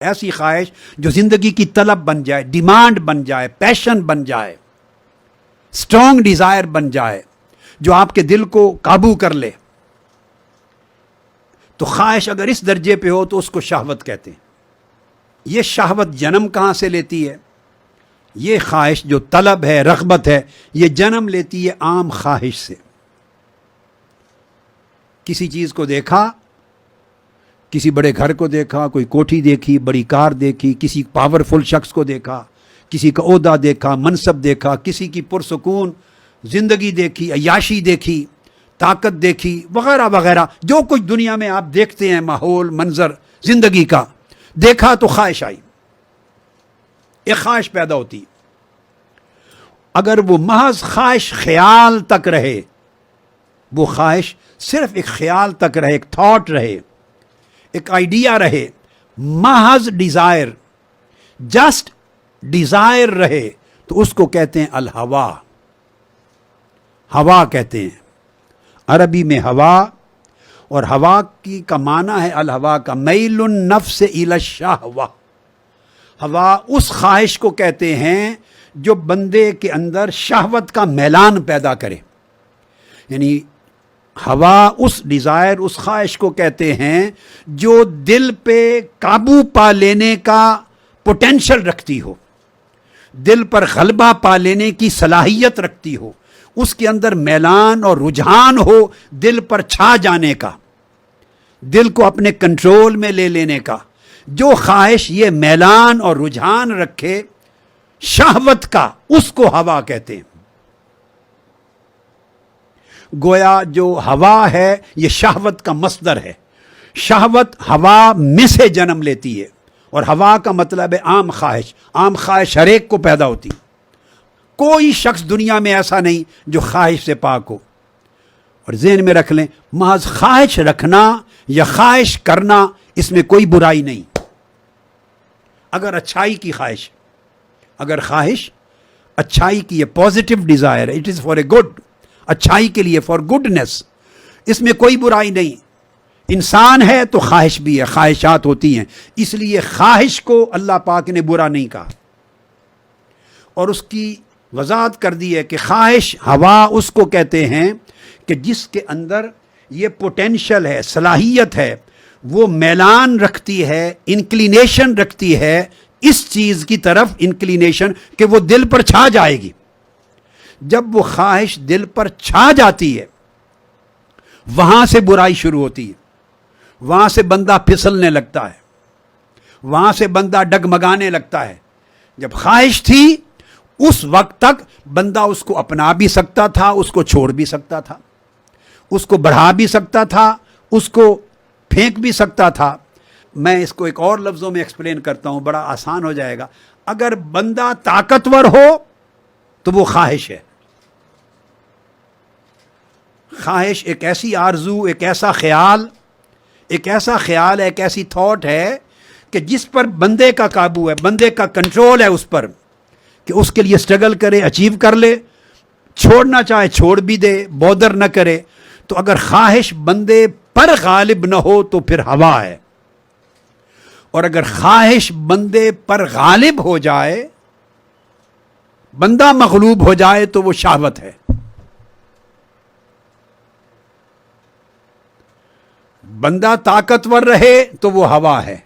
ایسی خواہش جو زندگی کی طلب بن جائے، ڈیمانڈ بن جائے، پیشن بن جائے، اسٹرانگ ڈیزائر بن جائے، جو آپ کے دل کو قابو کر لے. تو خواہش اگر اس درجے پہ ہو تو اس کو شہوت کہتے ہیں. یہ شہوت جنم کہاں سے لیتی ہے؟ یہ خواہش جو طلب ہے، رغبت ہے، یہ جنم لیتی ہے عام خواہش سے. کسی چیز کو دیکھا، کسی بڑے گھر کو دیکھا، کوئی کوٹھی دیکھی، بڑی کار دیکھی، کسی پاورفل شخص کو دیکھا، کسی کا عہدہ دیکھا، منصب دیکھا، کسی کی پرسکون زندگی دیکھی، عیاشی دیکھی، طاقت دیکھی، وغیرہ وغیرہ. جو کچھ دنیا میں آپ دیکھتے ہیں، ماحول، منظر زندگی کا دیکھا تو خواہش آئی، ایک خواہش پیدا ہوتی. اگر وہ محض خواہش خیال تک رہے، وہ خواہش صرف ایک خیال تک رہے، ایک تھاٹ رہے، ایک آئیڈیا رہے، محض ڈیزائر، جسٹ ڈیزائر رہے، تو اس کو کہتے ہیں الہوا. ہوا کہتے ہیں عربی میں ہوا. اور ہوا کی کا معنی ہے الہوا کا میل النفس الی الشہوہ. ہوا اس خواہش کو کہتے ہیں جو بندے کے اندر شہوت کا میلان پیدا کرے. یعنی ہوا اس ڈیزائر، اس خواہش کو کہتے ہیں جو دل پہ قابو پا لینے کا پوٹینشل رکھتی ہو، دل پر غلبہ پا لینے کی صلاحیت رکھتی ہو، اس کے اندر میلان اور رجحان ہو دل پر چھا جانے کا، دل کو اپنے کنٹرول میں لے لینے کا. جو خواہش یہ میلان اور رجحان رکھے شہوت کا، اس کو ہوا کہتے ہیں. گویا جو ہوا ہے یہ شہوت کا مصدر ہے. شہوت ہوا میں سے جنم لیتی ہے، اور ہوا کا مطلب ہے عام خواہش. عام خواہش ہر ایک کو پیدا ہوتی. کوئی شخص دنیا میں ایسا نہیں جو خواہش سے پاک ہو. اور ذہن میں رکھ لیں، محض خواہش رکھنا یا خواہش کرنا، اس میں کوئی برائی نہیں. اگر اچھائی کی خواہش، اگر خواہش اچھائی کی ہے، positive Dzire, it is for a good, اچھائی کے لیے، فار گڈنس، اس میں کوئی برائی نہیں. انسان ہے تو خواہش بھی ہے، خواہشات ہوتی ہیں. اس لیے خواہش کو اللہ پاک نے برا نہیں کہا، اور اس کی وضاحت کر دی ہے کہ خواہش ہوا اس کو کہتے ہیں کہ جس کے اندر یہ پوٹینشل ہے، صلاحیت ہے، وہ میلان رکھتی ہے، انکلینیشن رکھتی ہے اس چیز کی طرف، انکلینیشن کہ وہ دل پر چھا جائے گی. جب وہ خواہش دل پر چھا جاتی ہے، وہاں سے برائی شروع ہوتی ہے، وہاں سے بندہ پھسلنے لگتا ہے، وہاں سے بندہ ڈگمگانے لگتا ہے. جب خواہش تھی اس وقت تک بندہ اس کو اپنا بھی سکتا تھا، اس کو چھوڑ بھی سکتا تھا، اس کو بڑھا بھی سکتا تھا، اس کو پھینک بھی سکتا تھا. میں اس کو ایک اور لفظوں میں ایکسپلین کرتا ہوں، بڑا آسان ہو جائے گا. اگر بندہ طاقتور ہو تو وہ خواہش ہے. خواہش ایک ایسی آرزو، ایک ایسا خیال، ایک ایسا خیال ہے، ایک ایسی تھاٹ ہے کہ جس پر بندے کا قابو ہے، بندے کا کنٹرول ہے اس پر، کہ اس کے لیے سٹرگل کرے، اچیو کر لے، چھوڑنا چاہے چھوڑ بھی دے، بودر نہ کرے. تو اگر خواہش بندے پر غالب نہ ہو تو پھر ہوا ہے، اور اگر خواہش بندے پر غالب ہو جائے، بندہ مغلوب ہو جائے، تو وہ شہوت ہے. بندہ طاقتور رہے تو وہ ہوا ہے،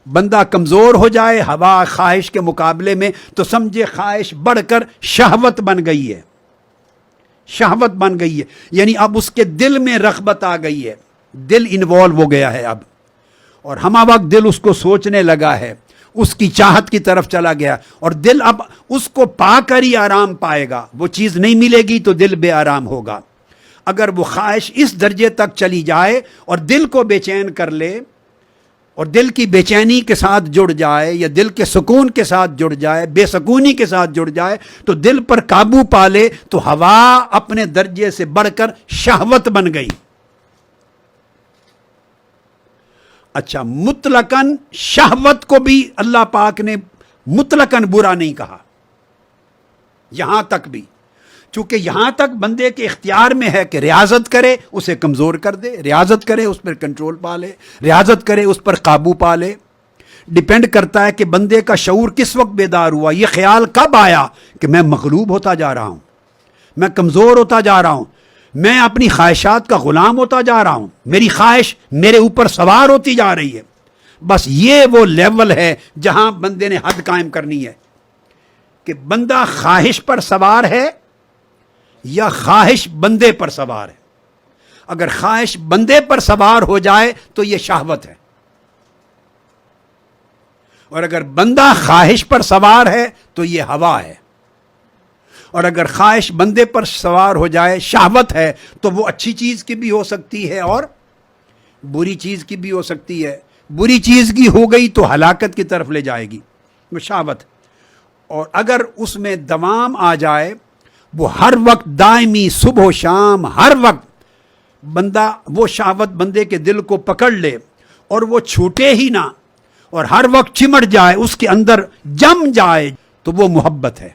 بندہ کمزور ہو جائے ہوا خواہش کے مقابلے میں تو سمجھے خواہش بڑھ کر شہوت بن گئی ہے. شہوت بن گئی ہے، یعنی اب اس کے دل میں رغبت آ گئی ہے، دل انوالو ہو گیا ہے اب، اور ہمہ وقت دل اس کو سوچنے لگا ہے، اس کی چاہت کی طرف چلا گیا، اور دل اب اس کو پا کر ہی آرام پائے گا. وہ چیز نہیں ملے گی تو دل بے آرام ہوگا. اگر وہ خواہش اس درجے تک چلی جائے اور دل کو بے چین کر لے، اور دل کی بے چینی کے ساتھ جڑ جائے، یا دل کے سکون کے ساتھ جڑ جائے، بے سکونی کے ساتھ جڑ جائے، تو دل پر قابو پا لے، تو ہوا اپنے درجے سے بڑھ کر شہوت بن گئی. اچھا، مطلقاً شہوت کو بھی اللہ پاک نے مطلقاً برا نہیں کہا، یہاں تک بھی، چونکہ یہاں تک بندے کے اختیار میں ہے کہ ریاضت کرے، اسے کمزور کر دے، ریاضت کرے اس پر کنٹرول پا لے، ریاضت کرے اس پر قابو پا لے. ڈپینڈ کرتا ہے کہ بندے کا شعور کس وقت بیدار ہوا. یہ خیال کب آیا کہ میں مغلوب ہوتا جا رہا ہوں, میں کمزور ہوتا جا رہا ہوں, میں اپنی خواہشات کا غلام ہوتا جا رہا ہوں, میری خواہش میرے اوپر سوار ہوتی جا رہی ہے. بس یہ وہ لیول ہے جہاں بندے نے حد قائم کرنی ہے کہ بندہ خواہش پر سوار ہے یا خواہش بندے پر سوار ہے. اگر خواہش بندے پر سوار ہو جائے تو یہ شہوت ہے, اور اگر بندہ خواہش پر سوار ہے تو یہ ہوا ہے. اور اگر خواہش بندے پر سوار ہو جائے, شہوت ہے, تو وہ اچھی چیز کی بھی ہو سکتی ہے اور بری چیز کی بھی ہو سکتی ہے. بری چیز کی ہو گئی تو ہلاکت کی طرف لے جائے گی, وہ شہوت. اور اگر اس میں دوام آ جائے, وہ ہر وقت دائمی, صبح و شام, ہر وقت بندہ وہ شہوت بندے کے دل کو پکڑ لے اور وہ چھوٹے ہی نہ, اور ہر وقت چمٹ جائے, اس کے اندر جم جائے, تو وہ محبت ہے.